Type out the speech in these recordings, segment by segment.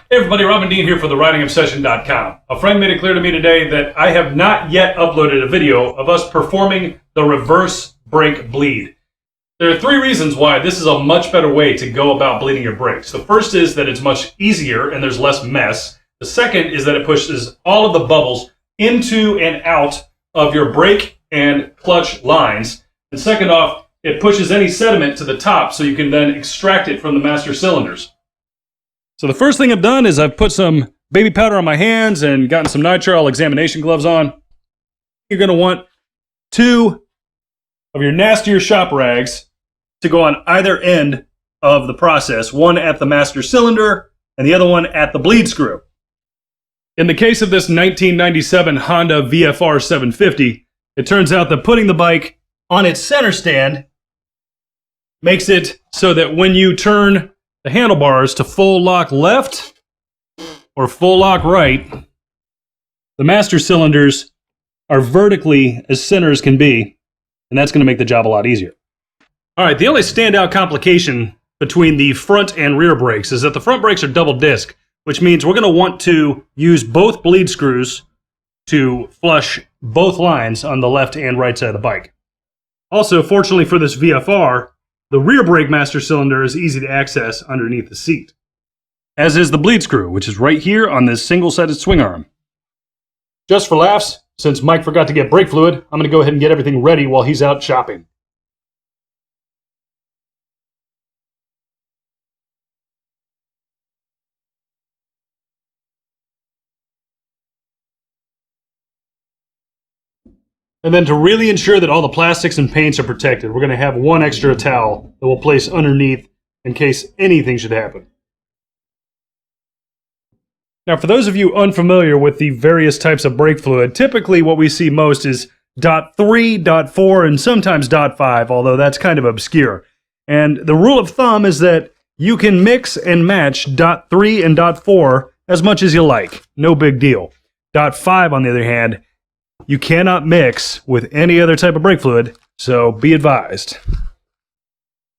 Hey everybody, Robin Dean here for theridingobsession.com. A friend made it clear to me today that I have not yet uploaded a video of us performing the reverse brake bleed. There are three reasons why this is a much better way to go about bleeding your brakes. The first is that it's much easier and there's less mess. The second is that it pushes all of the bubbles into and out of your brake and clutch lines. And second off, it pushes any sediment to the top so you can then extract it from the master cylinders. So the first thing I've done is I've put some baby powder on my hands and gotten some nitrile examination gloves on. You're going to want two of your nastier shop rags to go on either end of the process, one at the master cylinder and the other one at the bleed screw. In the case of this 1997 Honda VFR 750, it turns out that putting the bike on its center stand makes it so that when you turn the handlebars to full lock left or full lock right, the master cylinders are vertically as center as can be, and that's going to make the job a lot easier. All right, the only standout complication between the front and rear brakes is that the front brakes are double disc, which means we're going to want to use both bleed screws to flush both lines on the left and right side of the bike. Also, fortunately for this VFR, the rear brake master cylinder is easy to access underneath the seat, as is the bleed screw, which is right here on this single-sided swing arm. Just for laughs, since Mike forgot to get brake fluid, I'm going to go ahead and get everything ready while he's out shopping. And then to really ensure that all the plastics and paints are protected, we're going to have one extra towel that we'll place underneath in case anything should happen. Now, for those of you unfamiliar with the various types of brake fluid, typically what we see most is .3, .4, and sometimes .5, although that's kind of obscure. And the rule of thumb is that you can mix and match .3 and .4 as much as you like. No big deal. .5, on the other hand, you cannot mix with any other type of brake fluid, so be advised.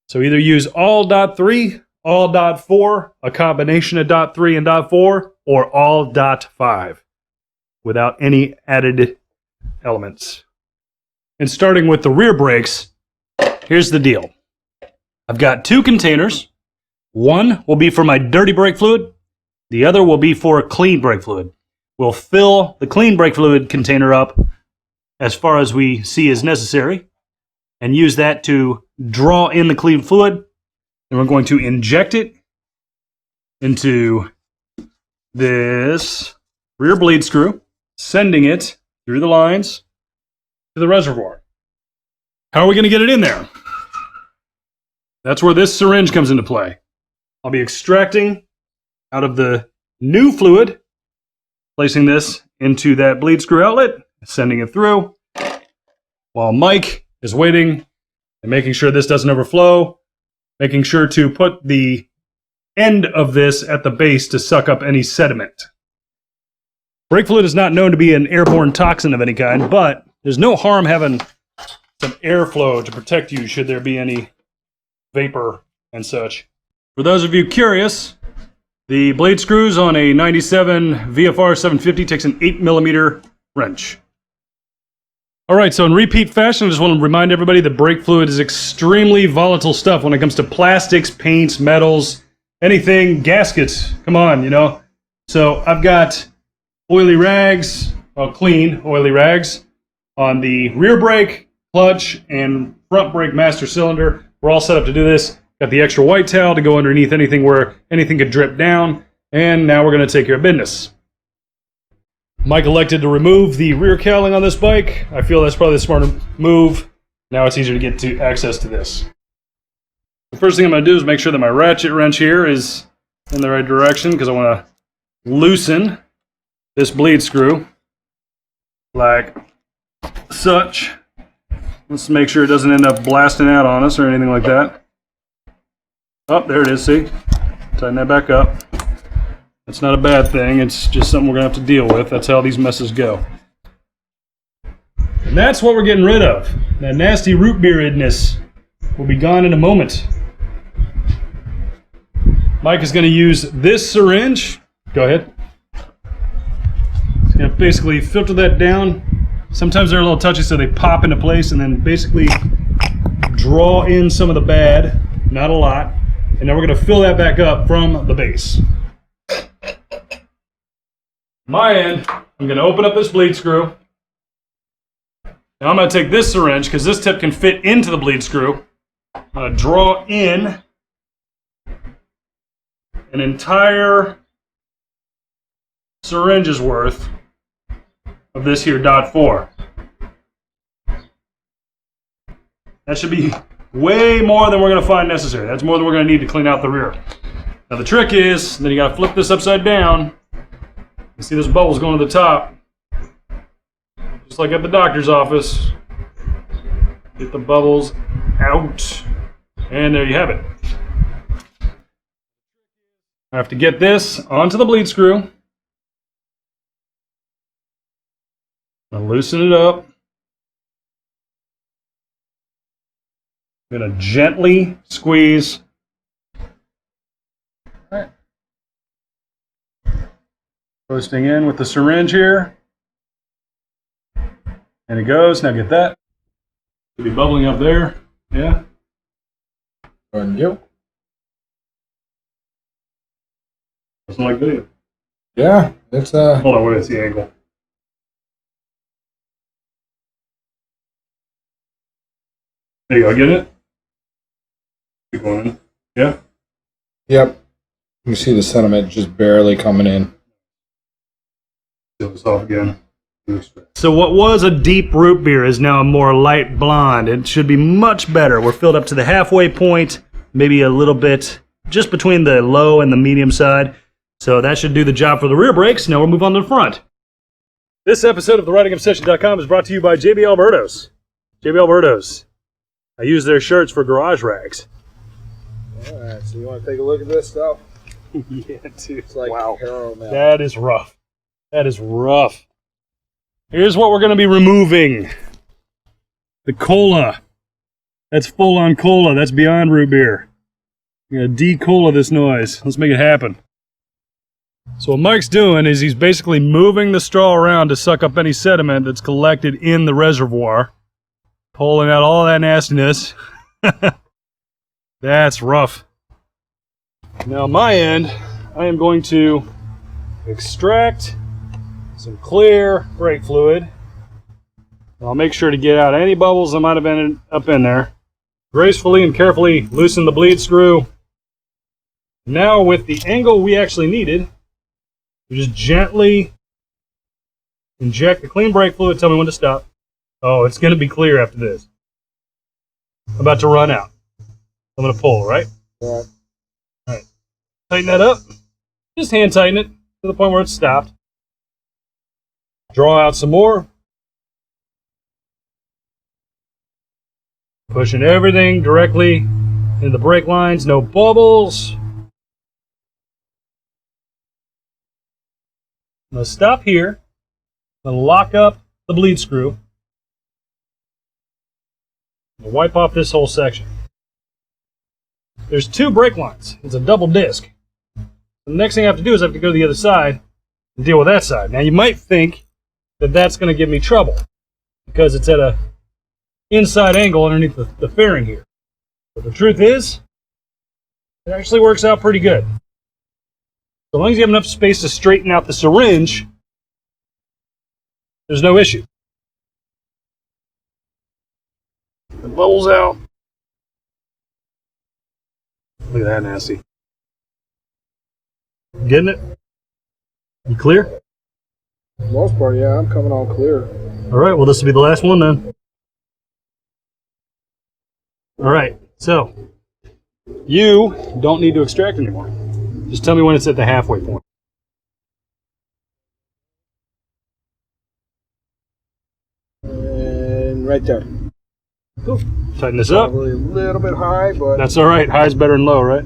So either use all .3, all .4, a combination of .3 and .4, or all .5 without any added elements. And starting with the rear brakes, here's the deal. I've got two containers. One will be for my dirty brake fluid. The other will be for clean brake fluid. We'll fill the clean brake fluid container up as far as we see as necessary and use that to draw in the clean fluid. Then we're going to inject it into this rear bleed screw, sending it through the lines to the reservoir. How are we going to get it in there? That's where this syringe comes into play. I'll be extracting out of the new fluid, placing this into that bleed screw outlet, sending it through, while Mike is waiting and making sure this doesn't overflow, making sure to put the end of this at the base to suck up any sediment. Brake fluid is not known to be an airborne toxin of any kind, but there's no harm having some airflow to protect you should there be any vapor and such. For those of you curious, the blade screws on a 97 VFR 750 takes an 8mm wrench. Alright, so in repeat fashion, I just want to remind everybody that brake fluid is extremely volatile stuff when it comes to plastics, paints, metals, anything, gaskets. Come on, you know. So I've got oily rags, well, clean oily rags on the rear brake, clutch, and front brake master cylinder. We're all set up to do this. Got the extra white towel to go underneath anything where anything could drip down. And now we're going to take care of business. Mike elected to remove the rear cowling on this bike. I feel that's probably the smarter move. Now it's easier to get to access to this. The first thing I'm going to do is make sure that my ratchet wrench here is in the right direction because I want to loosen this bleed screw like such. Let's make sure it doesn't end up blasting out on us or anything like that. Oh, there it is, see? Tighten that back up. That's not a bad thing, it's just something we're going to have to deal with. That's how these messes go. And that's what we're getting rid of. That nasty root beeridness will be gone in a moment. Mike is going to use this syringe Go ahead. Just gonna basically filter that down. Sometimes they're a little touchy, so they pop into place, and then basically draw in some of the bad, not a lot. And then we're gonna fill that back up from the base. My end, I'm gonna open up this bleed screw. Now I'm gonna take this syringe, because this tip can fit into the bleed screw. I'm gonna draw in an entire syringe's worth of this here .4. That should be way more than we're going to find necessary. That's more than we're going to need to clean out the rear. Now the trick is, then you got to flip this upside down. You see those bubbles going to the top. Just like at the doctor's office. Get the bubbles out. And there you have it. I have to get this onto the bleed screw. I'll loosen it up. I'm going to gently squeeze. All right. Twisting in with the syringe here. And it goes. Now get that. Should be bubbling up there. Yeah. Yep. Doesn't like video. Yeah, it's Hold on, where's the angle? There you go, get it? Keep going. Yeah? Yep. You see the sediment just barely coming in. Seal this off again. So what was a deep root beer is now a more light blonde. It should be much better. We're filled up to the halfway point, maybe a little bit just between the low and the medium side. So that should do the job for the rear brakes. Now we'll move on to the front. This episode of theridingobsession.com is brought to you by JB Alberto's. JB Alberto's. I use their shirts for garage rags. Alright, so you want to take a look at this stuff? Yeah, dude. It's like wow. caramel. That is rough. That is rough. Here's what we're going to be removing. The cola. That's full-on cola. That's beyond root beer. We're going to de-cola this noise. Let's make it happen. So what Mike's doing is he's basically moving the straw around to suck up any sediment that's collected in the reservoir. Pulling out all that nastiness. That's rough. Now on my end, I am going to extract some clear brake fluid. I'll make sure to get out any bubbles that might have been up in there. Gracefully and carefully loosen the bleed screw. Now with the angle we actually needed, we just gently inject the clean brake fluid. Tell me when to stop. Oh, it's going to be clear after this. I'm about to run out. I'm going to pull, right? Right. All right. Tighten that up. Just hand tighten it to the point where it's stopped. Draw out some more. Pushing everything directly into the brake lines. No bubbles. I'm going to stop here. I'm going to lock up the bleed screw. I'll wipe off this whole section. There's two brake lines. It's a double disc. The next thing I have to do is I have to go to the other side and deal with that side. Now you might think that that's going to give me trouble because it's at a inside angle underneath the fairing here. But the truth is, it actually works out pretty good. So long as you have enough space to straighten out the syringe, there's no issue. The bubbles out. Look at that nasty. Getting it? You clear? For the most part, yeah, I'm coming all clear. All right, well, this will be the last one then. All right, so you don't need to extract anymore. Just tell me when it's at the halfway point. And right there. Cool. Tighten this up. Probably a little bit high, but That's all right. High's better than low, right?